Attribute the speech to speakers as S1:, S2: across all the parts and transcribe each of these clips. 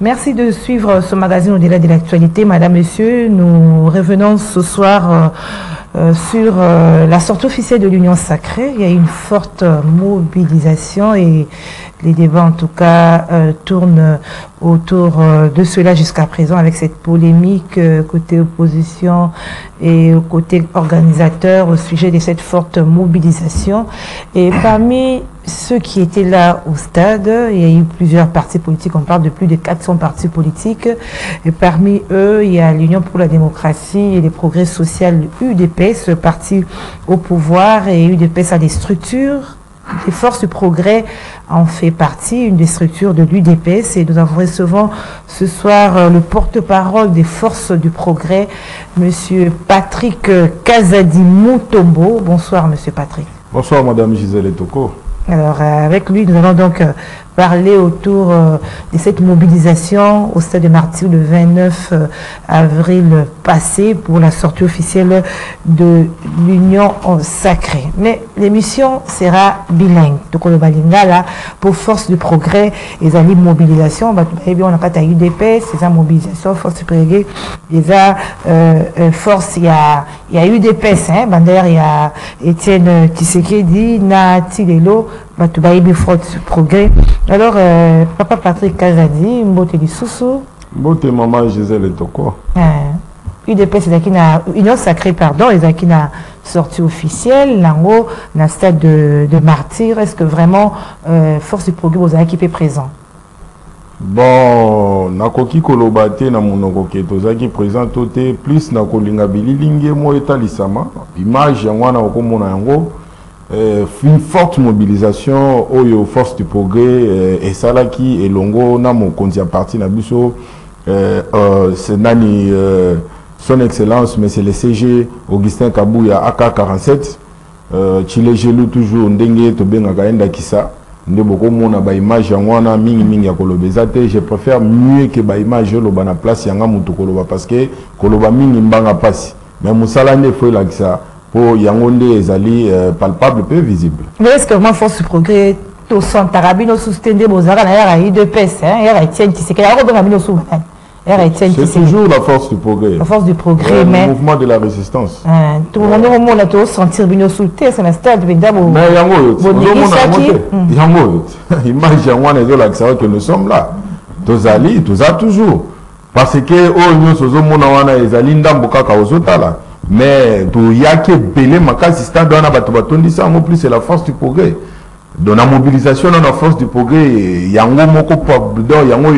S1: Merci de suivre ce magazine au-delà de l'actualité. Madame, Monsieur, nous revenons ce soir sur la sortie officielle de l'Union Sacrée. Il y a une forte mobilisation et les débats en tout cas tournent autour de cela jusqu'à présent avec cette polémique côté opposition et côté organisateur au sujet de cette forte mobilisation. Et parmi ceux qui étaient là au stade, il y a eu plusieurs partis politiques, on parle de plus de 400 partis politiques, et parmi eux, il y a l'Union pour la démocratie et les progrès sociaux, UDPS, le parti au pouvoir, et UDPS a des structures. Les forces du progrès en fait partie, une des structures de l'UDPS, et nous avons recevant ce soir le porte-parole des forces du progrès, Monsieur Patrick Kazadi Mutombo. Bonsoir, Monsieur Patrick.
S2: Bonsoir, Madame Gisèle Etoko.
S1: Alors, avec lui, nous allons donc parler autour de cette mobilisation au stade de Martyrs le 29 avril passé pour la sortie officielle de l'Union Sacrée. Mais l'émission sera bilingue. Donc, on va là pour force du progrès et la mobilisation. On a pas à UDPS, c'est la mobilisation, force du progrès, il y a force, il y a UDPS, hein, Bander, il y a Étienne Tshisekedi, Nati Lelo, Batoubaïbi force du progrès. Alors, Papa Patrick Kazadi, Mbote Lissoussou.
S2: Mbote Maman Gisèle Etoko.
S1: UDPS, c'est Union Sacrée, pardon, et qui n'a sortie officielle, là haut, dans le stade de Martyrs. Est-ce que vraiment, force du progrès, vous avez équipé présent?
S2: Bon, nakoki kolobate na monoko ke tozaki présent toté plus na kolinga bililingi mo etalisama image yango na okomona yango une forte mobilisation oyo force du progrès et salaki elongo na mokonzi ya parti na biso c'est nani son excellence monsieur le CG Augustin Kabouya AK47 chile gelu toujours ndenge to benga kaenda kisa nde boko mona ba image yango mingi ya kolobeza te. Je préfère mieux que ba image loba na place yanga mutu koloba parce que koloba mingi mbanga pasi mais musala ne faut la kisa pour yango nde ezali palpable peu visible.
S1: Mais est-ce que vraiment force du progrès to son tarabino soustende bozara na yara UDPS hein yara Etienne Tshisekedi yara ko bino sou
S2: c'est toujours la force du progrès.
S1: La force du progrès,
S2: mais le mouvement de la résistance.
S1: Tout le monde au moment là, tu sentir bien sous terre, c'est un stade de d'abord.
S2: Mais yango, image yango les autres là que nous sommes là. Tous ali, tous a toujours. Parce que oh nous sommes mona wana ezali ndamboka ka ozota là. Mais to yake belé makasi stade wana bato batondi ça en plus c'est la force du progrès. Dans la mobilisation dans la force du progrès yango moko pardon yango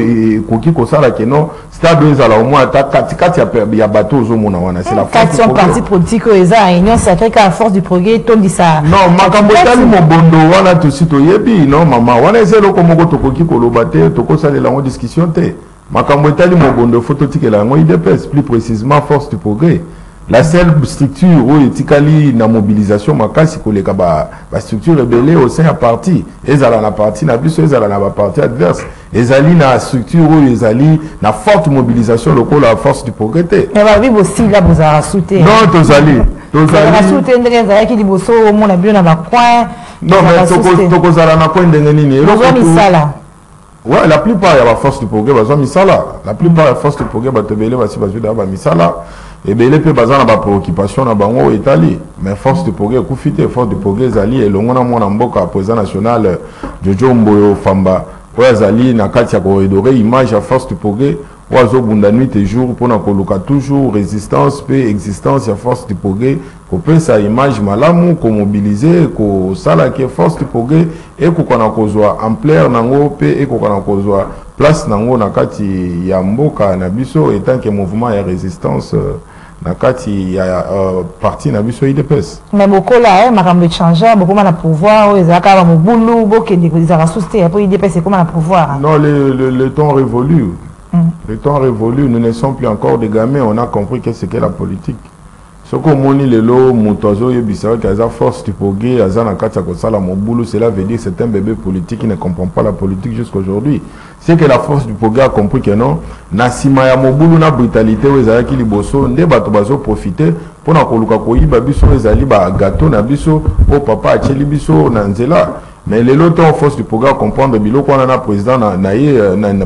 S2: koki kosala keno stade ezala au moins kati ya bateau zo mona wana c'est la force du progrès.
S1: Parti politique eza union sacrée ka force du progrès tondi ça.
S2: Non makambo tali mobondo wana to sito yebi non mama wana ezelo ko moko tokoki koloba te tokosalela ngo discussion te makambo tali mobondo photo tikela ngo IDPS plus précisément force du progrès. La seule structure où etikali na mobilisation makasi koleka ba structure rebelle au sein à parti ezala na parti na biso ezala na ba parti adverse ezali na structure où ezali na forte mobilisation lokola la force du progrès.
S1: Mais ba vibo si là vous a souté.
S2: Non tozali
S1: souté ndenge za ki liboso au mona bio na ba coin.
S2: Non mais tokozala na coin ndenge nini
S1: misala.
S2: Ouais, la plupart ya ba force du progrès bazo misala. La plupart ya force du progrès batebele basi bazo da ba misala. Et bien, il peut baser dans la préoccupation dans Bango Italie, mais force de progrès, Koufité, force de progrès, Zali, et l'on a mon amboka, président national, Jojo Mboyo Famba, Zali, Nakatia Corridoré, image à force de progrès, Oiseau Bundanuit et jour, pour Nakoluka, toujours résistance, paix, existence, à force de progrès, qu'on peut sa image malamu, qu'on mobiliser, qu'on salake force de progrès, et qu'on a kozwa ampleur, nango, paix, et qu'on a kozwa place, nango, Nakati, Yamboka, Nabiso, et tant que mouvement et résistance, nakati ya parti na biso IDPS.
S1: Mais beaucoup là makambo changer beaucoup na pouvoir ezaka ba mobulu bokende ezaka souster après IDPS c'est comment na pouvoir.
S2: Non le temps révolu. Le temps révolu, nous ne sommes plus encore des gamins, on a compris qu'est-ce qu'est la politique. Ce qu'on moni lelo mutozo yebisa que la force du progrès azana katia kosala mobulu, cela veut dire que c'est un bébé politique qui ne comprend pas la politique jusqu'aujourd'hui. C'est que la force du progrès a compris que non, nasima ya mobulu na brutalité wezala ki liboso nde bato bazo profiter pour na koluka koyiba biso ezali ba gâteau na biso o papa acheli biso na nzela mais les lots en force du progrès comprendre biloko on a président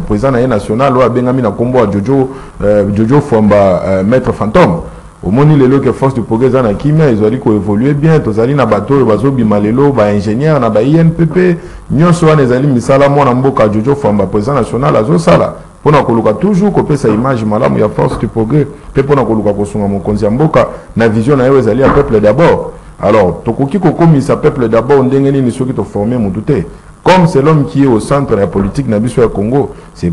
S2: président national ou bengami na kombo Jojo Fomba maître fantôme au moni les lots que force du progrès na kimia ils ont dit évoluer bien tozali na bateau bazo bimalelo ba ingénieur na ba INPP nyonso wana ezali misala mona mboka Jojo Fomba président national azo sala pona koluka toujours kopesa sa image malamu ya force du progrès pe pona koluka kosunga mokonzi ya mboka na vision na yo ezali ya peuple d'abord. Alors, Tokoki Kokomi, sa peuple d'abord, on dégaine les qui te formé mon douté. Comme c'est l'homme qui est au centre de la politique Nabiso au Congo, c'est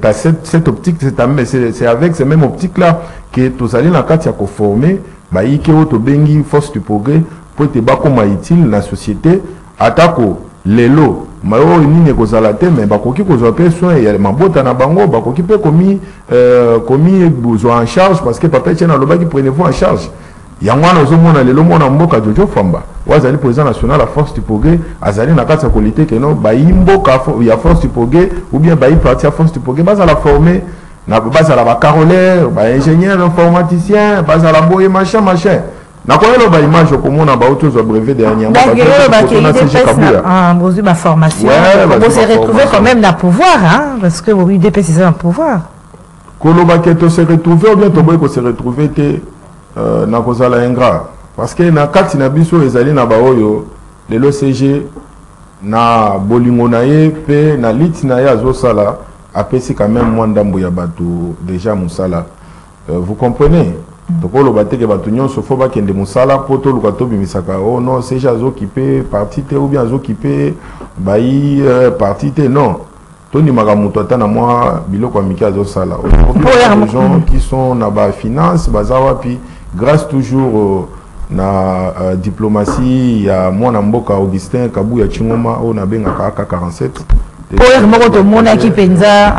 S2: à cette optique, c'est avec ces mêmes optiques-là que tous allez dans le cas formé, bah, il y a auto bengi force du progrès pour te battre comme utile dans la société, attaquo les lots, mais oh ni ne cause la tête, mais bah koki cause appelle soin, il y a ma botte na bango, bah koki peut commis besoin en charge parce que papa tient dans le bas qui prenez vous en charge. Yangwana ozomona lelo mona mboka Jojo Fomba wazali président national la force du progrès azali na kati ya qualité que non ba imboka ya force du progrès ou bien ba parti ya force du progrès basa la former na basa la ba carolaire ba ingénieur informaticien basa la boye machin na kwa lo ba image komona ba auto zo brevet dernièrement
S1: ba bozu ba formation on s'est retrouvé quand même dans pouvoir hein parce que vous UDPS c'est un pouvoir
S2: koloba que to se retrouver ou bien to boy ko se retrouver te na kozala ingrat parce que na kati na biso ezali na baoyo lelo CG na bolingo na ye pe na lit na ya azosala apesi quand même moins ndambo ya bato déjà musala vous comprenez tokolo bateke bato nyonso fo bakende musala poto luka to bimisaka oh non CG azokipe parti te ou bien azokipe bayi parti te non Tony Magamuto atana moi biloko amiki azosala les gens qui sont na ba finance bazawa puis grâce toujours na diplomatie ya mwana mboka Augustin Kabuya Chingoma o na benga ka 47
S1: pour moko to mona ki penza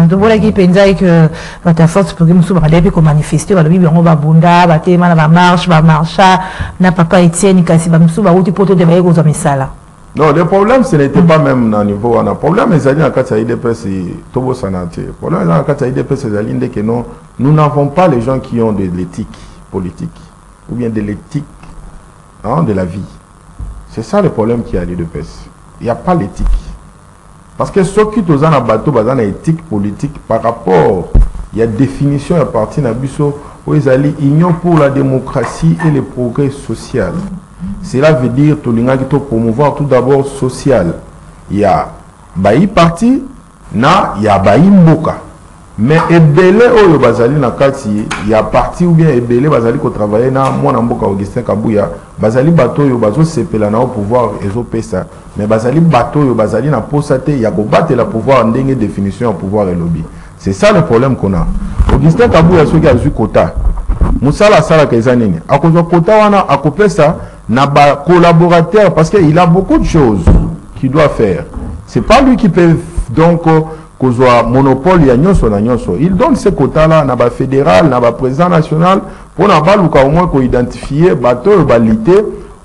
S1: to bola ki penza que ta force pour que musu ba depi ko manifester ba bibi ngo ba bunda ba tema na ba marcha na papa Etienne kasi ba musu ba uti poto de ba yeko za misala.
S2: Non, le problème ce n'était pas même au niveau on a problème les alliés en Katia IDPS Tobo Sanate. Le problème en Katia IDPS c'est alliés que non nous n'avons pas les gens qui ont de l'éthique politique ou bien de l'éthique hein, de la vie. C'est ça le problème qui a à l'IDPS. Il n'y a pas l'éthique. Parce que ceux qui ont un bateau, ils ont une éthique politique par rapport, il y a définition à partir de Nabiso où ils allaient union pour la démocratie et le progrès social. Cela veut dire que nous devons promouvoir tout d'abord social. Il y a Bayi parti, il y a Bayi Mboka. Mais ebele oyo bazali na kati ya parti ou bien ebele bazali ko travailler na mwana mboka Augustin Kabuya bazali bato oyo bazo sepela na au pouvoir ezo pesa mais bazali bato oyo bazali na posate ya ko battre la pouvoir ndenge définition au pouvoir et lobby. C'est ça le problème qu'on a. Augustin Kabuya soki azui quota musala sala kezanini akozwa quota wana akopesa na ba collaborateur parce que il a beaucoup de choses qu'il doit faire. C'est pas lui qui peut donc kozwa monopole ya nyonso na nyonso. Il donne ces quotas-là na ba fédéral, na ba président national pour na baluka au moins ko identifier bateau balité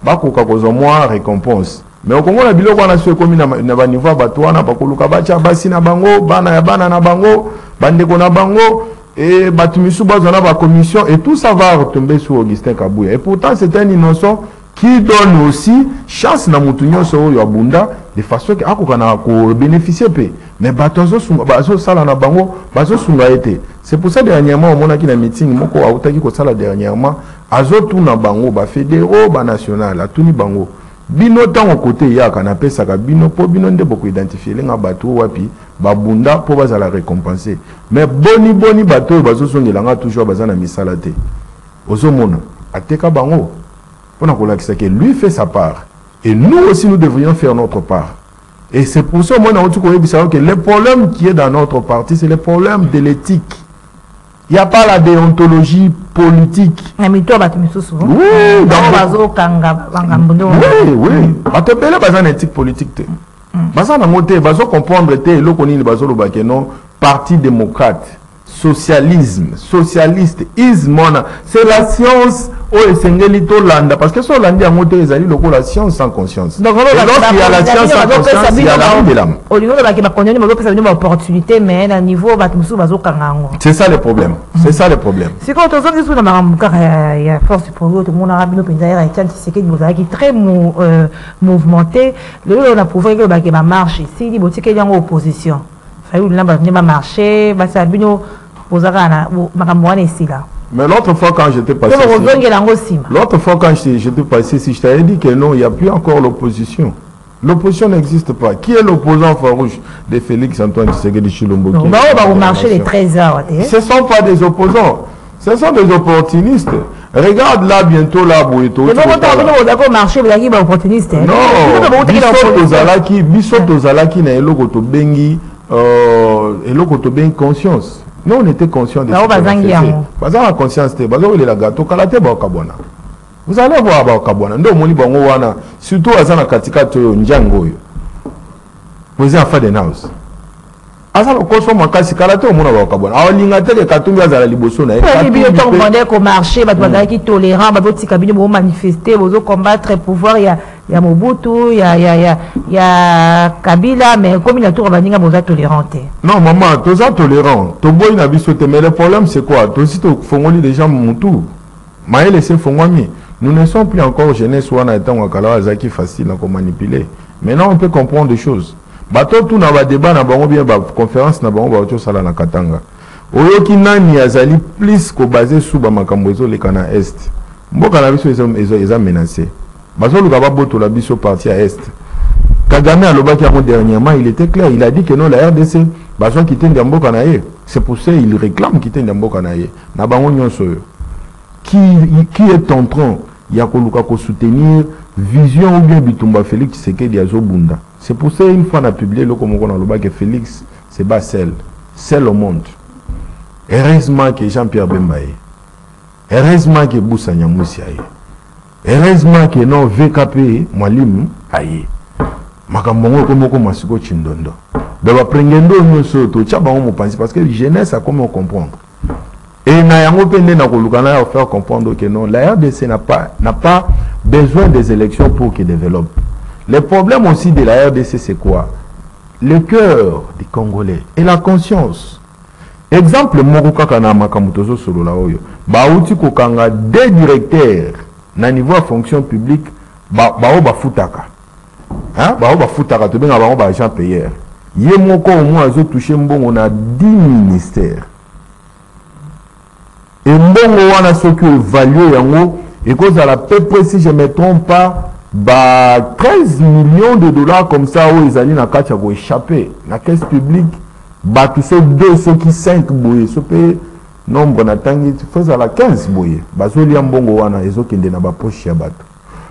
S2: ba koka kozwa moins récompense. Mais au Congo na biloko na so komi na ba niveau bateau na ba koluka bacha basi na bango, bana ya bana na bango, bandeko na bango et batumisu bazo na ba commission et tout ça va retomber sur Augustin Kabuya. Et pourtant c'est un innocent qui donne aussi chance na mutunyo so yo abunda de façon que akokana ko bénéficier pe mais batozo sala na bango bazo sunga été. C'est pour ça dernièrement on a qui na meeting moko autaki ko sala dernièrement azotu na bango ba fédéraux ba national atuni bango bino tango côté ya kana pesa ka bino po bino nde boko identifier lenga bato wapi ba bunda po baza la récompenser mais boni bato bazo songelanga toujours bazana misala te ozomona ateka bango on a que lui fait sa part. Et nous aussi, nous devrions faire notre part. Et c'est pour ça que le problème qui est dans notre parti, c'est le problème de l'éthique. Il n'y a pas la déontologie politique. Oui, oui. Éthique politique. Parti démocrate, socialisme, socialiste, c'est la science oh esengeli to landa parce que so landi en moto ezali lokola la science sans conscience.
S1: Donc
S2: lorsqu'il y a la science sans conscience, il y a la vie de l'âme.
S1: Au niveau de la condamné mais ça une opportunité mais à niveau batmusu bazokangango.
S2: C'est ça le problème. C'est ça le problème.
S1: C'est quand on sent que dans marambuka il y a force du progrès tout le monde arabe no penzaira et c'est que qui très mouvementé. Le on a prouvé que ba marche ici, il botike yango opposition. Fayu lamba va marcher, ba sabino ozakana makamwana ici là.
S2: Mais l'autre fois quand j'étais passé l'autre fois quand j'étais passé ici, je t'avais dit que non, il n'y a plus encore l'opposition. L'opposition n'existe pas. Qui est l'opposant farouche de Félix Antoine Tshisekedi Tshilombo?
S1: On va marcher les 13 heures.
S2: Ce ne sont pas des opposants. Ce sont des opportunistes. Regarde là bientôt là Boueto.
S1: Mais on va marcher avec les opportunistes.
S2: Non, Bissot Ozalaki na eloko to bengi conscience. Nous on était conscients de ça. Vous avez conscience de la gâteau kalate ba kabona. Vous allez voir ba kabona. Ndo moni bango wana surtout azana katika to njango yo. Vous avez fait des house. Asa ko so makasi kalate o mona ba kabona. Alinga tele katumbi azala liboso na.
S1: Il y a tout monde ko marcher ba twala ki tolérant ba boti kabine bo manifester bozo combattre pouvoir il y a Mobutu, il y a Kabila, mais comme il y a tout Rabaninga, vous êtes tolérante.
S2: Non, maman, tu es tolérant. Tu bois une abisote, mais le problème c'est quoi? Tu aussi, tu fais des gens Moutou. Maël et ses Fongwami. Nous ne sommes plus encore jeunesse ou en étant Wakala Zaki facile à manipuler. Maintenant, on peut comprendre des choses. Bato tout n'a pas débat, n'a pas bien conférence, n'a pas autre chose à la Katanga. Oyoki nani azali plus que basé sur Bamakambozo les Kana Est. Mboka na biso ils ont menacé. Bazolu Gaba Boto la biso parti à Est. Kagame a l'obaki dernièrement, il était clair, il a dit que non, la RDC, Bazon quitte Ndambo Kanaye. C'est pour ça qu'il réclame quitter Ndambo Kanaye. Nabango Nyonso. Qui est en train, Yakoluka ko soutenir vision ou bien Bitumba Félix Tshisekedi Azobunda. C'est pour ça une fois on a publié le comme on a l'obaki Félix, c'est pas seul au monde. Heureusement que Jean-Pierre Bembaye. Heureusement que Boussa Nyamoussi aye. Heureusement que non VKP Mwalimu aye. Makambongo komoko masiko chindondo. Beba prengendo nyoso to tchaba on pense parce que jeunesse a comment comprendre. Et na yango pende na kolukana ya faire comprendre que non la RDC n'a pas besoin des élections pour qu'il développe. Le problème aussi de la RDC c'est quoi? Le cœur des Congolais et la conscience. Exemple Moruka kana makamutozo solo la oyo. Ba uti ko kanga des directeurs na niveau de fonction publique ba futaka. Hein? Ba futaka to benga ba agent payeur. Ye moko au moins azo toucher mbongo na 10 ministères. Et mbongo wana soki évalué yango et cause à la peu près si je ne me trompe pas ba 13 millions de dollars comme ça où ils allaient na kacha go échapper na caisse publique ba tu sais 2 ceux qui 5 boye so pe nombre na tangi faisait la 15 boye bazoli ya mbongo wana ezokende na ba poche ya bato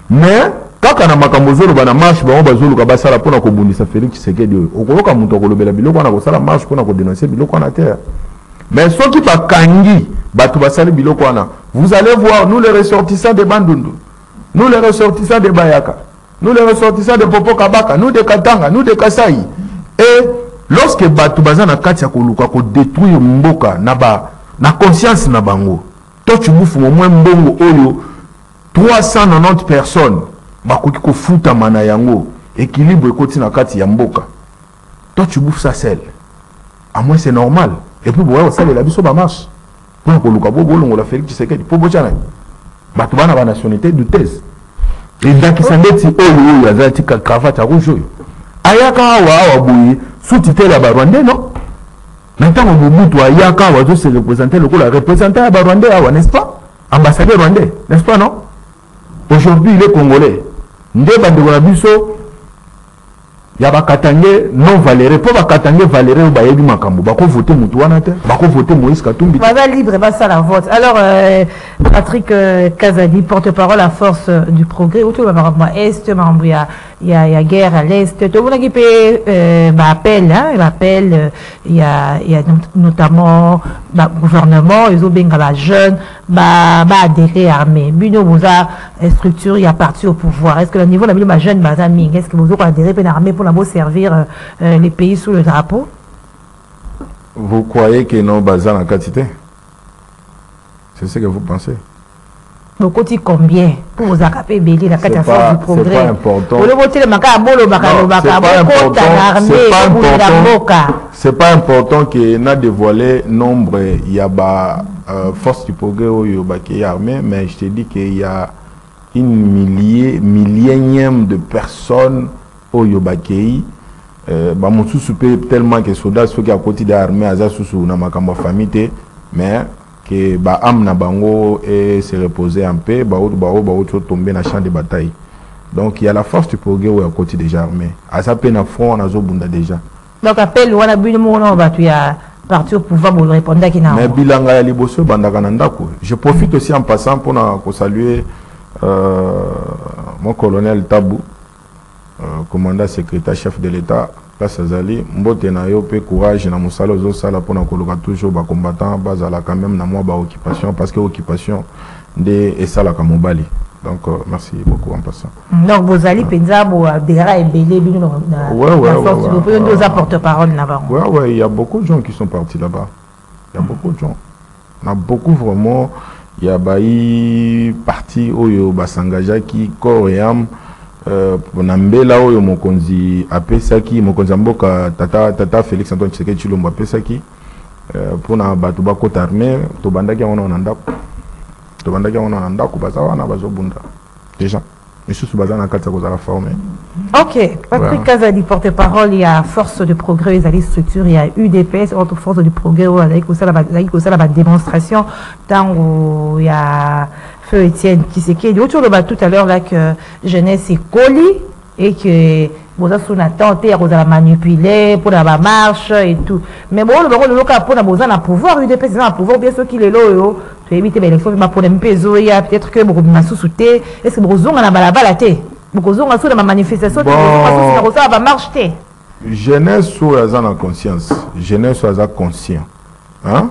S2: mais kaka na makambozolo bana marche ba bazolo ka basala pona ko bundisa Félix Tshisekedi okoloka muto kolobela biloko wana ko sala marche pona ko dénoncer biloko wana terre mais ceux qui ba kangi bato basali biloko wana vous allez voir nous les ressortissants de Bandundu, nous les ressortissants de Bayaka, nous les ressortissants de Popo Kabaka, nous de Katanga, nous de Kasai. Et lorsque bato bazana kati ya koluka ko détruire mboka na conscience na bango to tu bouffes au moins mbongo oyo 390 personnes bakoki ko futa mana yango équilibre ekoti na kati ya mboka to tu bouffes ça seul à moins c'est normal et puis boya ça la biso ba marche pour koluka bo bolongo la Félix Tshisekedi po bochana bato bana ba nationalité de thèse et dakisandeti oyo yazati ka cravate rouge oyo ayaka wa boye sous-titré la Rwandais non. Maintenant, Mobutu ayaka wa se représenter le représentant à Rwandais, n'est-ce pas? Ambassadeur rwandais, n'est-ce pas non? Aujourd'hui, il est congolais. Ndeba de Wabiso, yaba Katangé non Valéré, pour Katangé Valéré ou Bayebi Makambo, bako voter Moutouana, bako voter Moïse Katumbi.
S1: Voilà libre, bah ça la vote. Alors, Patrick Kazadi, porte-parole à force du progrès, autour de la Est, il y a guerre à l'Est, tout le monde qui peut appel, il y a notamment gouvernement, ils ont bien la jeune, adhérer armée. Buno vous a structure, il y a parti au pouvoir. Est-ce que le niveau de la jeune Bazaming, est-ce que vous avez adhéré à l'armée pour servir les pays sous le drapeau?
S2: Vous croyez que non Bazan en quantité? C'est ce que vous pensez?
S1: Beaucoup de combien pour vous accaper belé la carte force du progrès.
S2: C'est pas important. C'est pas important que n'a dévoilé nombre il y a force du progrès au Yobaki armée, mais je te dis qu'il y a millième de personnes au Yobaki. Mon sous tellement que soldats ceux qui à côté de l'armée à sous na makamba famille mais que ba am na bango et se reposer un peu ba tomber dans champ de bataille. Donc il y a la force du progrès au côté des armées à ça peine à front on a zobunda déjà.
S1: Donc appel wana bino mona ba tu ya parti au pouvoir pour répondre à qui na.
S2: Mais bilanga ya liboso bandaka na ndako. Je profite aussi en passant pour saluer mon colonel Tabou, commandant secrétaire chef de l'État. Place Azali, mbote na yo pe courage na musala zo sala pona koloka toujours ba combattant bazala quand même na moi ba occupation parce que occupation de esala ka mobali. Donc merci beaucoup en passant.
S1: Donc vous allez penza bo dera ebele bino na force vous pouvez nous apporter parole là-bas.
S2: Ouais, il y a beaucoup de gens qui sont partis là-bas. Il y a beaucoup de gens. On a beaucoup vraiment il y a baï parti oyo basangaja qui corps et âme Nambela oyo mokonzi apesaki mokonzi mboka tata Félix Antoine Tshisekedi Tshilombo apesaki pona batu bakota armée to bandaki wana na ndako baza wana bazobunda déjà misusu baza na kati ko za formé.
S1: OK, Patrick Kazadi porte-parole, il y a force de progrès, il y a structure, il y a UDPS autre force de progrès avec la démonstration tant il y a Feu Etienne Tshisekedi autour de tout à l'heure là que jeunesse est colis et que vous avez son attente et vous la manipuler pour la marche et tout mais bon le cas pour la besoin d'un pouvoir UDPS un pouvoir bien sûr qu'il est là tu éviter l'élection mais pour peso il y a peut-être que beaucoup de sous-souté est-ce que vous avez la balabala té beaucoup de gens la manifestation vous avez la marche té
S2: jeunesse soit en conscience jeunesse soit conscient hein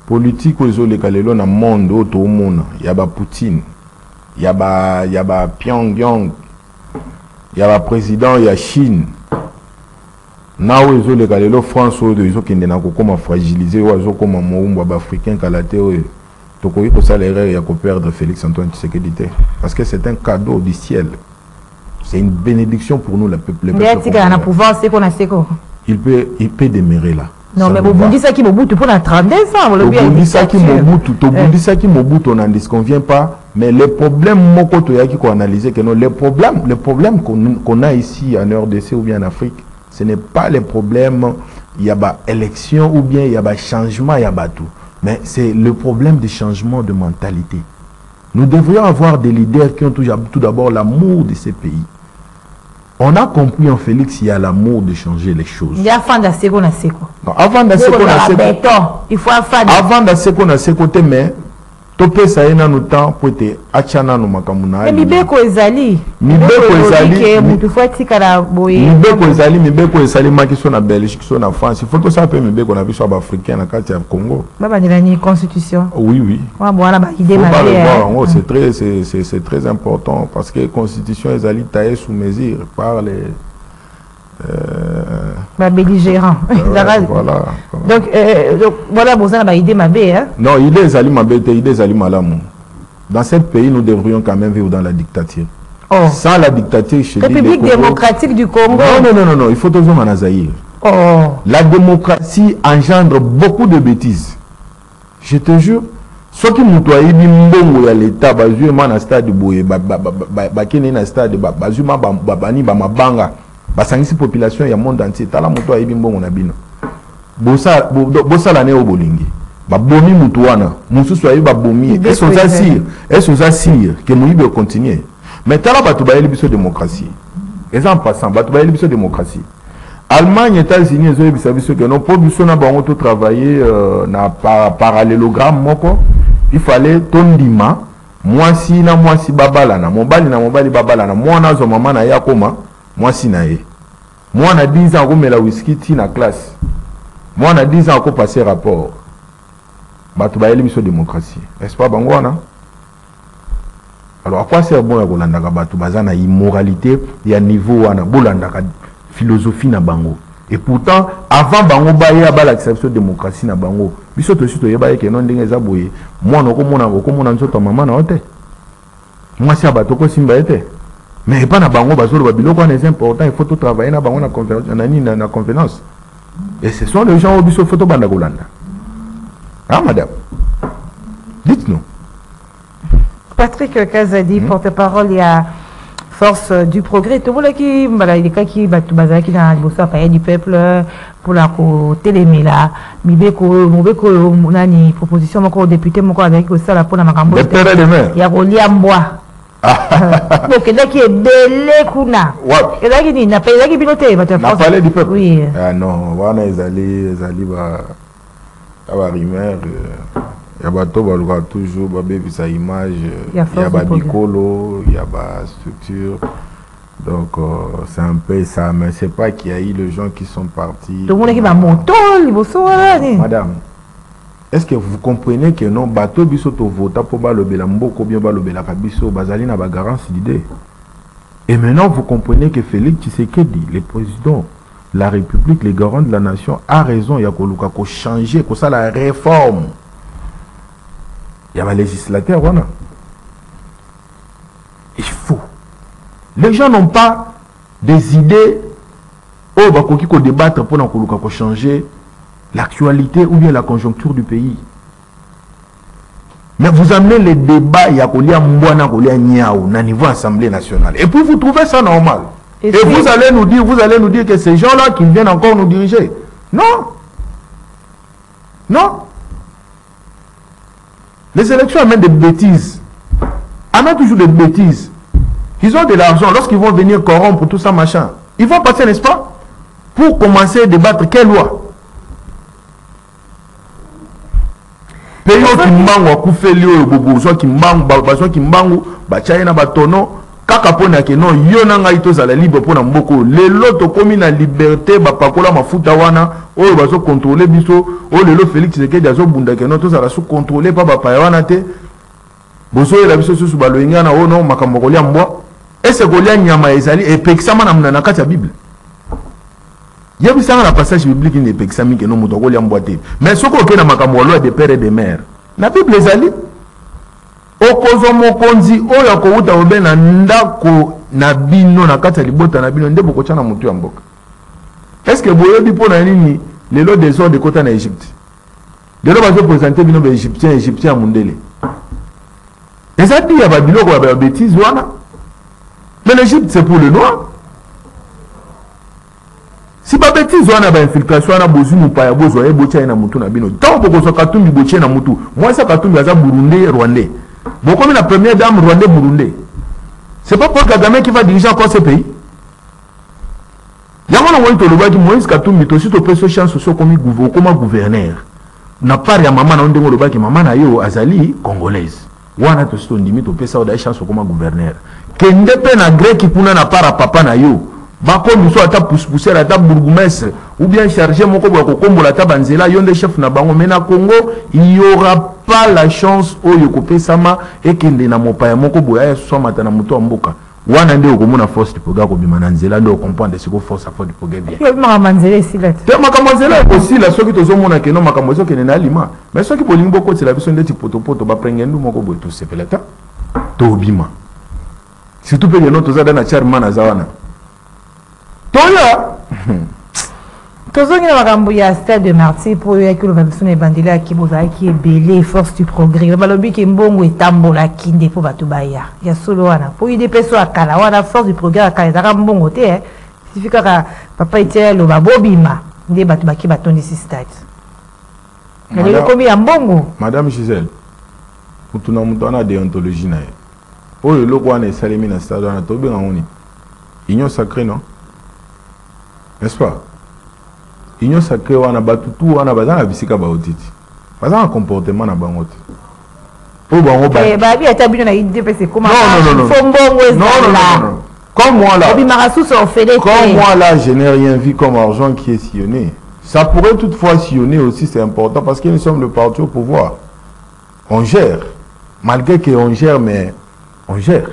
S2: politique aux les kalelo na monde auto monde y a ba Poutine y a ba Pyongyang y a ba président y a Chine na aux les kalelo France aux ils ont kende na ko comme fragiliser aux comme moumba ba africain kalaté to ko ko salaire y a ko perdre Félix Antoine Tshisekedi parce que c'est un cadeau du ciel, c'est une bénédiction pour nous le peuple. Il peut demeurer là.
S1: Non, mais vous dites ça qui Mobutu pour la 32 ans.
S2: Vous dites ça qui Mobutu, on n'en disconvient pas. Mais les problèmes, qu'on analyse, les problèmes qu'on a ici en RDC ou bien en Afrique, ce n'est pas les problèmes, il y a pas élection ou bien il y a pas changement, il y a pas tout. Mais c'est le problème de changement de mentalité. Nous devrions avoir des leaders qui ont tout d'abord l'amour de ces pays. On a compris en Félix, il y a l'amour de changer les choses.
S1: Il y a avant d'assez qu'on a c'est quoi.
S2: Avant d'assez qu'on a c'est
S1: quoi. Il faut
S2: avant d'assez qu'on a c'est côté mais topé ça y na no temps pour te achana no makamuna.
S1: Mibeko ezali.
S2: Mibeko ezali.
S1: Mutu faut tikala boye.
S2: Mibeko ezali maki so na Belgique so na France. Il faut que ça peut mibeko na biso ba africain na kati ya Congo.
S1: Baba ni la constitution.
S2: Oui.
S1: Wa bona ba idée ma.
S2: C'est très important parce que constitution ezali taillée sous mesure par les
S1: belligérant.
S2: Voilà.
S1: Donc voilà, vous avez idée ma bé, hein?
S2: Non, idée zali ma bé, idée zali malamu. Dans ce pays, nous devrions quand même vivre dans la dictature.
S1: Oh.
S2: Sans la dictature, chez
S1: République démocratique du Congo.
S2: Non, il faut toujours en Azaïr.
S1: Oh.
S2: La démocratie engendre beaucoup de bêtises. Je te jure. Ce qui nous doit être mbongo ya l'état, bazu na stade boye, bakene na stade, bazu ma babani ba mabanga. Basangisi population ya monde entier tala mutu ayibi mbongo na bino bosa la ne obolingi babomi mutu wana mususu ayibi babomi est-ce sire que muibe continuer mais tala batu bayeli biso démocratie exemple passant batu bayeli biso démocratie Allemagne États-Unis ezo yebisa biso que non pour biso na bango to travailler na parallélogramme moko il fallait tondima mwasi na mwasi babala na mobali babala na mwana zo mama na yakoma moi si naé moi na 10 ans comme la whisky ti na classe moi na 10 ans ko passer rapport batu ba élection démocratie est-ce pas bango wana alors à quoi sert bon ya kolanda ka batu bazana immoralité ya niveau wana bolanda ka philosophie na bango et pourtant avant bango baye ba l'acceptation démocratie na bango biso to sito yeba ke non ndenge za boye moi no ko mona nzoto mama na hote Moi, c'est Abatoko Simba était. Mais pas na bango basolo babilo quoi c'est important, il faut tout travailler na bango na conférence na conférence. Et ce sont les gens au biso photo banda golanda. Ah madame. Dites-nous.
S1: Patrick Kazadi, porte-parole, il y a Force du Progrès. Tout le monde qui dans le du peuple pour la télémé là, nani proposition mon député mon avec ça la pour la makambo. Il y a Roliambois. Donc là qui est belé kuna. Et là qui dit n'a pas qui piloté
S2: va parler du peuple.
S1: Oui.
S2: Ah non, wana ezali ba rumeur. Il y a toujours sa image, il y a bicolo, il y a structure. Donc c'est un peu ça, mais c'est pas qu'il y a eu les gens qui sont partis.
S1: Tout le monde qui va monter,
S2: madame, est-ce que vous comprenez que non, bateau bisoto vota pour balobela mboko bien balobela kabiso bazali na bagarance d'idée. Et maintenant vous comprenez que Félix Tshisekedi, le président de la République, le garant de la nation, a raison, il y a qu'on changer, que ça la réforme. Il y a un législateur, voilà. Il faut. Les gens n'ont pas des idées où il faut débattre pour changer l'actualité ou bien la conjoncture du pays. Mais vous amenez les débats, il y a au niveau Assemblée nationale. Et puis vous trouvez ça normal. Et vous allez nous dire que ces gens-là qui viennent encore nous diriger. Non. Non. Les élections amènent des bêtises. Amènent toujours des bêtises. Ils ont de l'argent. Lorsqu'ils vont venir corrompre tout ça, machin, ils vont passer, n'est-ce pas, pour commencer à débattre quelle loi. Pays qui mangue à couper l'eau, bobo, qui mangue, bachayena batono, kakapona ke non, yonanga ito za la libre pour n'amboko. Les lots commis na liberté, bapakola mafuta wana, oh baso contrôler biso, oh le lot Félix Tshisekedi azo bunda ke non, tout ça la sous contrôler pas bapayawana te. Boso la biso sous baloinga na oh non makamokolia mboa. Et ce golia nyama ezali et pexama na mna kati ya Bible. Yebi sanga la passage biblique ne pexami ke non motokolia mboa te. Mais soko ke na makamolo de père et de mère. Na Bible ezali okozo mokonzi oyo akouta obe na ndako na bino na kati ya libota na bino nde bokotia na mutu ya mboka. Est-ce que boyebi po na nini lelo des ordres de kota na Égypte? Lelo bazo présenter bino ba égyptien mundele. Ezati ya babiloko ba bêtise wana. Mais l'Égypte c'est pour le noir. Si ba bêtise wana ba infiltration wana bozu mupaya bozo ebotia na mutu na bino. Tant bokozo katumbi botia na mutu. Moi ça katumbi aza Burundi Rwandais. Bon, comme la première dame Rwandais-Burundais, c'est pas Paul Kagame qui va diriger encore ce pays. Il y a un moment où il Moïse Katumbi, aussi tu peux se chance comme gouverneur. N'a pas de maman, on dit que maman a eu Azali congolaise. Ou on a tout ce limite, tu peux ça de chance comme gouverneur. Kende pe na grec qui puna na para papa na yo. Bako nous à ta pousser à ta bourgmestre ou bien charger mon kobo ko kombo la tabanzela yonde chef na bango mais na Congo il y aura pas la chance au yokope sama et kende na mopaya moko boya so matana muto mboka wana nde okomona force du progrès ko bima na nzela ndo comprendre ce que force du progrès bien
S1: yo makamazela ici
S2: te makamazela aussi la soki tozomona ke no makamozo ke na alima mais soki bolingi boko tela biso ndeti poto ba prengendu moko boy to sepelata to bima surtout pe no tozada na charma na zawana toya
S1: tozongi na makambo ya stade de martyr pour que le babiso na bandela ki bozala ki ebele force du progrès balobi ke mbongo etambola kinde po bato baya ya solo wana po ide peso akala wana force du progrès akala ezaka mbongo te sifi kaka papa etia loba bobima nde bato baki batondisi stade nalelo komi ya mbongo.
S2: Madame Gisèle mutu na mutu wana déontologie na ye oyo eloko wana esalemi na stade wana tobenga ngoni union sacrée non, n'est-ce pas? Union sacrée wana batutu wana bazana bisika ba otiti bazana comportement na bango te po bango ba
S1: ba bi atabino na idée c'est comment
S2: non comme moi là comme moi là je n'ai rien vu comme argent qui est sillonné. Ça pourrait toutefois sillonner aussi, c'est important parce que nous sommes le parti au pouvoir, on gère malgré qu'on gère mais on gère.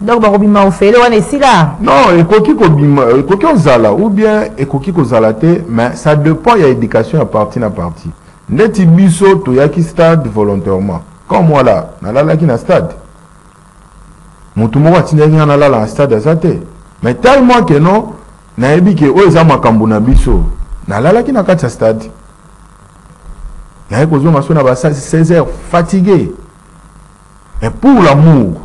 S1: Donc barobima ofele wana ici là.
S2: Non, ekoki ozala ou bien ekoki kozala te, mais ça dépend, il y a éducation à partie na partie. Neti biso to yaki stade volontairement. Comme moi là, nalala qui na stade. Mutu moko atindaki nga nalala na stade azate. Mais tellement que non, nayebi ke oyo eza makambo na biso. Nalalaki na kati ya stade. Naye kozonga so na ba 16 heures fatigué. Et pour l'amour,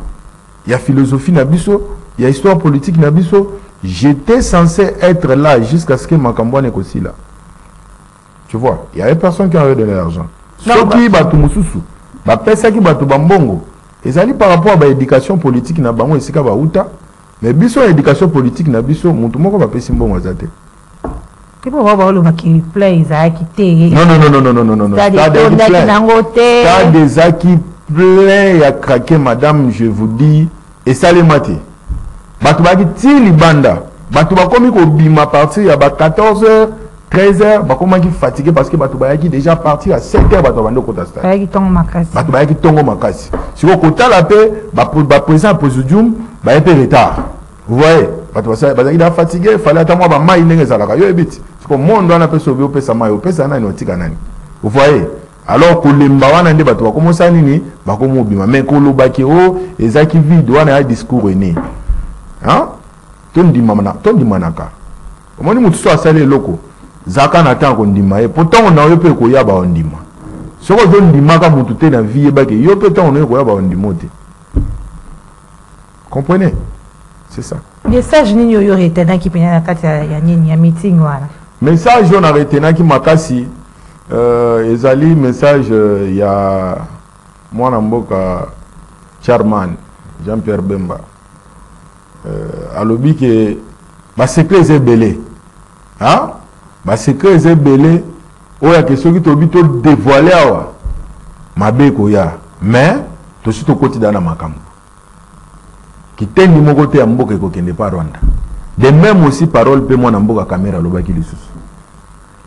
S2: il y a philosophie na biso, il y a histoire politique na biso. J'étais censé être là jusqu'à ce que makambo ne kosi là. Tu vois, il y avait personne qui avait donné l'argent. Ceux qui batu mususu, ba pesa ki batu bambongo. Ezali par rapport à l'éducation politique na bango esika ba uta, mais biso éducation politique na biso mutu moko ba pesi mbongo azate.
S1: Non, non,
S2: t'as des acquis plein à craquer, madame, je vous dis, et ça les maté. Batubaki tili banda, Batubaki komi ko bima partir à 14h, 13h, Batubaki fatigué parce que Batubaki déjà parti à 7h, Batubaki kota stade. Batubaki tongo makasi. Si vous kota la paix, président à Posidium, un peu retard. Vous voyez, Batubaki est fatigué, il fallait attendre ma main, il est là. Yo ebit. Comme monde on a pu sauver au Pessama, au Pessana, vous voyez, alors que les Mbawana ne battent pas comme ça, ni pas comme Obima, mais que le Bakiro et Zaki vide, on a un discours né. Hein? Ton di manaka. Comment nous sommes salés locaux? Zaka n'attend qu'on dit maïe. Pourtant, on a eu peu qu'on y a ba on dit ma. Ce qu'on donne di maka moutouté dans vie et baké, yo peut on est qu'on y a ba on dit moté. Comprenez? C'est ça.
S1: Message ni yo était dans qui pénal la carte ya meeting voilà.
S2: Message on avait été qui makasi ezali message il y a moi namboka chairman Jean-Pierre Bemba alobi que ba secret est belé hein ba secret est belé oya que ceux qui tobi to dévoiler awa mabe ko ya mais to sito koti dana makambo qui tendi moko te ya mboka ko kende pa Rwanda. De même aussi paroles pe moi namboka caméra lobaki lisusu.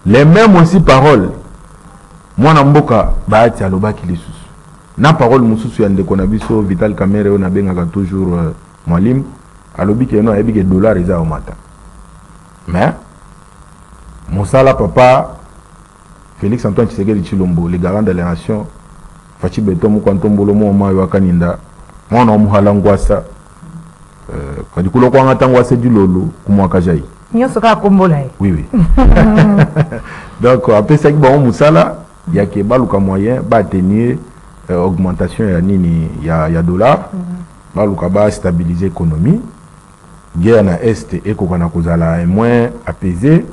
S2: Les mêmes aussi paroles moi namboka baati alobaki lisusu. Na parole mususu ya ndeko na biso Vital Kamerhe on a bengaka toujours Mwalim alobi ke no ayebi ke dollar eza omata. Mais Mosala papa Félix Antoine Tshisekedi Tshilombo le garant de la nation Fachi Beto Mukantombolo mo ma wakaninda mwana omuhala ngwasa quand kulo kwa ngatangwa se du lolo kumwaka jai
S1: nyoso ka kombola
S2: oui donc après ça ki ba musala ya ke baluka moyen ba tenir augmentation ya nini ya dollar baluka ba stabiliser économie guerre na est et ko kana kozala moins apaisé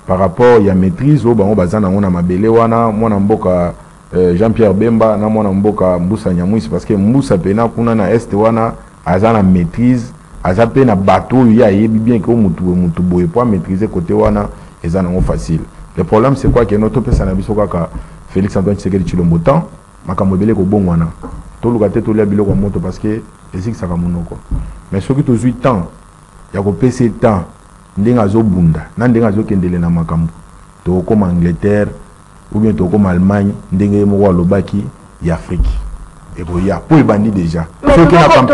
S2: par rapport ya maîtrise au bango bazana ngona mabele wana mwana mboka Jean-Pierre Bemba na mwana mboka Mbusa Nyamwisi parce que Mbusa pena kuna na est wana azana maîtrise azape na bateau ya yebi bien que mutu boye pour maîtriser côté wana ezana ngo facile. Le problème c'est quoi que notre personne biso kaka Félix Antoine Tshisekedi Tshilombo temps makambo belé ko bon wana to lukate to lia biloko moto parce que eziki saka monoko mais soki to 8 ans ya ko pese temps ndenga zo bunda na ndenga zo kendele na makambo to comme Angleterre ou bien to comme Allemagne ndenge moko lobaki ya Afrique. Et bon, il y a pour les bandits déjà.
S1: Mais tout le monde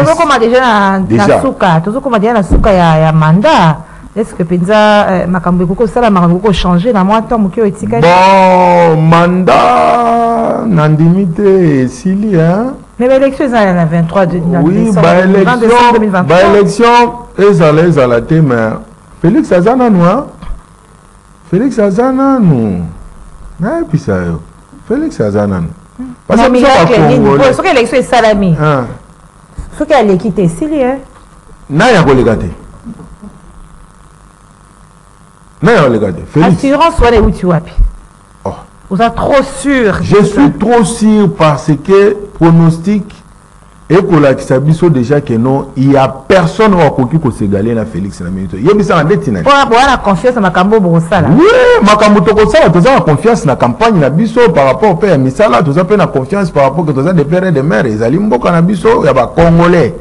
S1: déjà na souka ya mandat. Est-ce que penza makambo ko sala makambo ko changer na moi temps mokyo etika?
S2: Bon, mandat n'andimité sili hein.
S1: Mais l'élection est la 23 de
S2: oui, décembre 2023. Bah élection est à la thème. Félix Azana nous hein. Félix Azana nous. Et puis ça Félix Azana nous. Parce que
S1: ce que l'élection est salami. Ce qu'elle est quittée, c'est lié.
S2: Naya Golegate. Naya Golegate.
S1: Assurance, soit les Outiwapi. Vous êtes trop sûr.
S2: Je suis trop sûr parce que pronostic et pour la Kisabiso déjà que non, il n'y a personne qui se gagner à Félix na minute. Il y a bien ça en détinage.
S1: Pour avoir la confiance à Makambo Brosala.
S2: Oui, Makambo Tokosala, tu as la confiance na campagne na biso par rapport au père Misala, tu as la confiance par rapport que tu as des pères et des mères. Ils allaient mboka na biso, il y a des Congolais.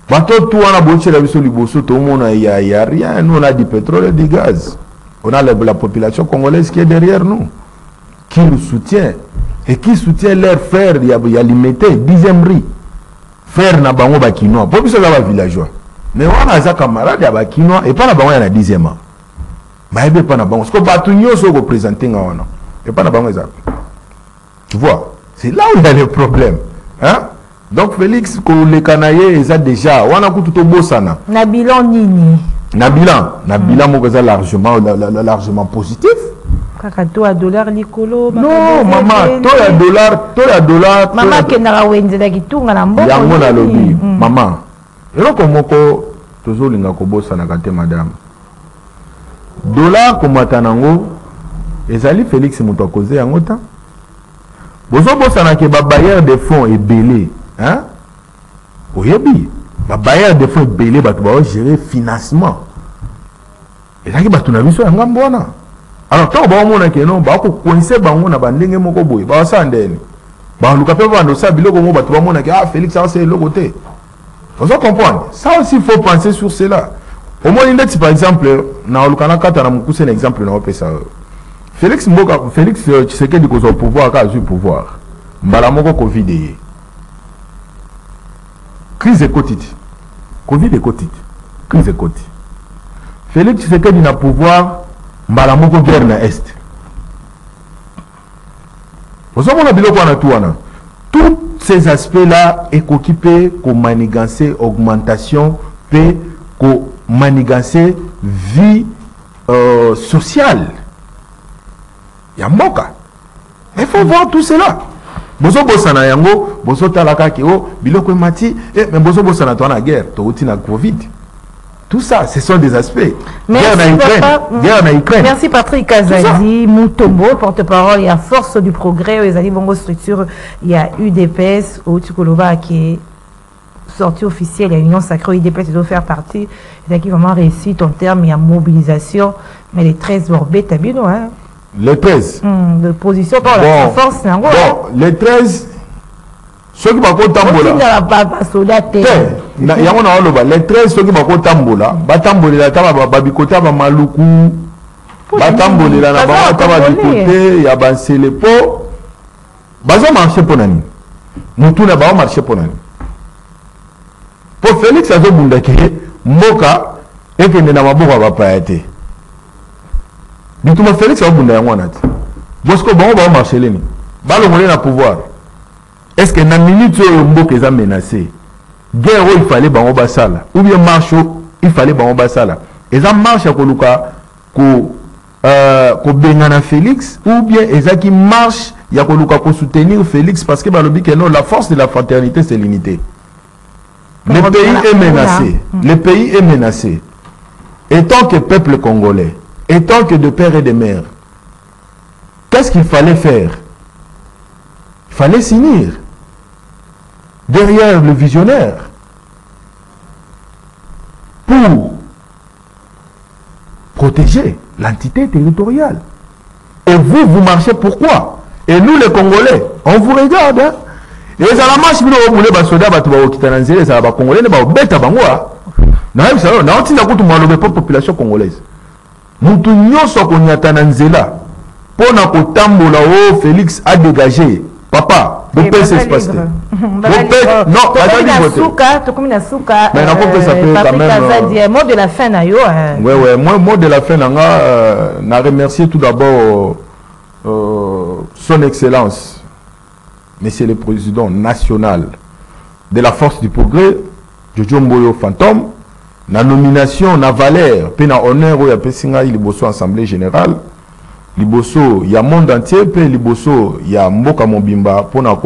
S2: Bateau tout on a boché la biso liboso, tout le monde il y a rien. Nous on a du pétrole et du gaz. On a la population congolaise qui est derrière nous, qui nous soutient et qui soutient leurs frères. Il y a limité 10e riz. Faire na bango bakinois pour biso ba villageois mais wana za camarade ya bakinois et pas na bango ya na 10e mais pas na bango parce que batu nyoso ko présenter nga wana et pas na bango za tu vois C'est là où il y a le problème. Hein? Donc Félix, les Canaillés, ils ont déjà, on a tout au beau sana.
S1: Nabilan Nini.
S2: Nabilan, largement positif.
S1: Kakato à dollar Nicolo.
S2: Non, maman, toi à dollar.
S1: Maman qui n'a pas de kitunga na mboko.
S2: Yango na lobby, maman. Et donc moko toujours linga kobo sana kate madame. Dollar comme matanango, ezali Félix muto causer yango ta. Bozo bosana ke ba bailleur de fonds est belé, hein? Oyebi, ba bailleur de fonds est belé ba to ba gérer financement. Et là ki ba tuna biso yanga mbona. Alors tant ba mona ke non ba ko coincer bango na bandenge moko boye, ba sandene. Ba luka pe ba ndo sa biloko mo ba to ba mona ke ah Félix ça c'est le côté. Vous comprendre? Ça aussi il faut penser sur cela. Au moins par exemple, na lukana kata na mukuse un exemple na opesa. Félix Tshisekedi ko au pouvoir ka au pouvoir. Mbala moko Covid. Crise économique. Covid économique. Crise économique. Félix Tshisekedi na pouvoir mbala moko guerre na est. Vous savez on biloko na tuana. Tous ces aspects-là est occupé comme manigancer augmentation p ko manigancer vie sociale. Il y a moka. Il faut voir tout cela. Bozo bosana yango, bozo talaka ki o biloko mati mais bozo bosana to na guerre, to uti na Covid. Tout ça, ce sont des aspects.
S1: Merci Patrick Azadi, Moutombo, porte-parole, il y a Force du Progrès, il y a une structure, il y a UDPS, au Tukoloba qui est sortie officielle, il y a Union Sacrée, UDPS doit faire partie, il y a qui vraiment réussi en termes, il y a mobilisation, mais les 13 orbés, t'as bien, hein?
S2: Les 13
S1: de position, par la force,
S2: bon, les 13 ceux qui vont tambola les 13 ceux qui vont tambola batambolela taba babikota ba maluku batambolela na ba taba bikote ya bansele po bazo marcher pour nani mutu na ba marcher pour nani pour Félix azo bundaki mboka ekende na maboko ba paete bituma Félix azo bunda yango nati bosco ba marcher leni balo ngole na pouvoir. Est-ce que dans la minute où Mboka est menacé, guerre il fallait bango basala ou bien marche il fallait bango basala. Et ça marche à koluka ko bengana Félix ou bien eza qui marche ya koluka ko soutenir Félix parce que balobi que non la force de la fraternité c'est l'unité. Le pays est menacé. Le pays est menacé. Et tant que peuple congolais, et tant que de pères et de mères, qu'est-ce qu'il fallait faire? Il fallait s'unir derrière le visionnaire pour protéger l'entité territoriale. Et vous marchez pourquoi? Et nous les Congolais, on vous regarde. Hein? Et ça la marche, vous voulez les soldats, les Congolais, les population congolaise. Nous tous Félix a dégagé. Papa, vous pouvez s'espacer. Non,
S1: mot de la fin,
S2: mot de la fin, on a remercié tout d'abord son Excellence, Monsieur le Président national de la Force du Progrès, Jojo Mboyo Fantôme, la nomination, la valeur, puis la honneur, il y a Pessinga, il y a Assemblée Générale. Liboso, il y a monde entier, puis Liboso, il y a Mboka Mobimba, pour la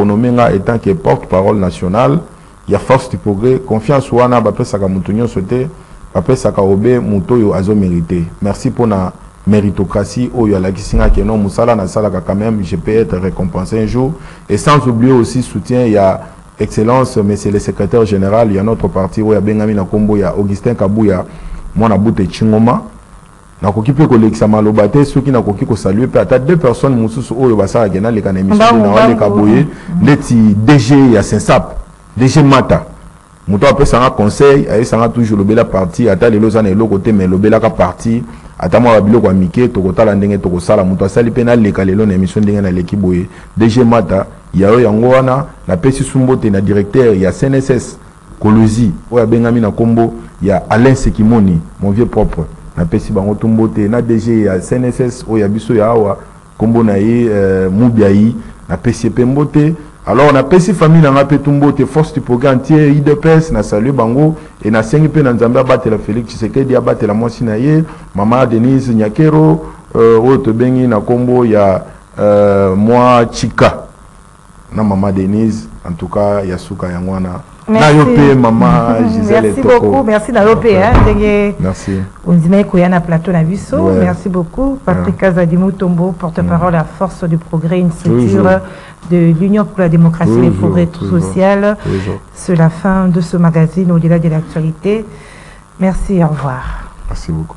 S2: étant que porte-parole nationale, il y a Force du Progrès, confiance ou ana, bapé saka moutonyo sauté, bapé saka obé, moutoyo azo mérité. Merci pour la méritocratie, où il y a la kisinga qui est non, moussala na sala quand même, je peux être récompensé un jour. Et sans oublier aussi soutien, il y a Excellence, mais c'est le secrétaire général, il y a notre parti, où il y a Benjamin Nakombo, il y a Augustin Kabouya, moi na boute Chingoma. Na koki pe ko lekisa malobate ceux qui na koki ko saluer peut être deux personnes mususu oyo basala gena le kana émission na wale kaboye leti DG ya Sensap DG Mata muto apesa nga conseil ayesanga toujours lobela parti ata lelo za na elo côté mais lobela ka parti ata mwa biloko amike to kotala ndenge to kosala muto asali pe na leka lelo na émission ndenge na leki boye DG Mata yayo yango wana na pesi sumbote na directeur ya CNSS Kolozi oya Benjamin na kombo ya Alain Sekimoni mon vieux propre na pesi bango tumbote na DG ya CNSS o ya biso ya awa Kombo naye Moubiaï, na PCP Mbote. Alors on a PC famille na Ngape Mbote, force du programme entier, IDPS, na salut bango, et na sengi pe na Nzamba battre la Félix Tshisekedi a battre la Mwasi naye, Maman Denise Nyakero, Oto Bengi na Kombo ya moi Chika. Na Maman Denise, en tout cas, Yasuka Yangwana.
S1: Merci.
S2: Maman Gisèle
S1: Merci beaucoup. Merci Nayope.
S2: Merci.
S1: On dit qu'il y a un plateau à Visso.
S2: Ouais.
S1: Merci beaucoup. Patrick Azadimou Tombo, porte-parole à Force du Progrès, une structure de l'Union pour la démocratie et le progrès social. C'est la fin de ce magazine au-delà de l'actualité. Merci, au revoir.
S2: Merci beaucoup.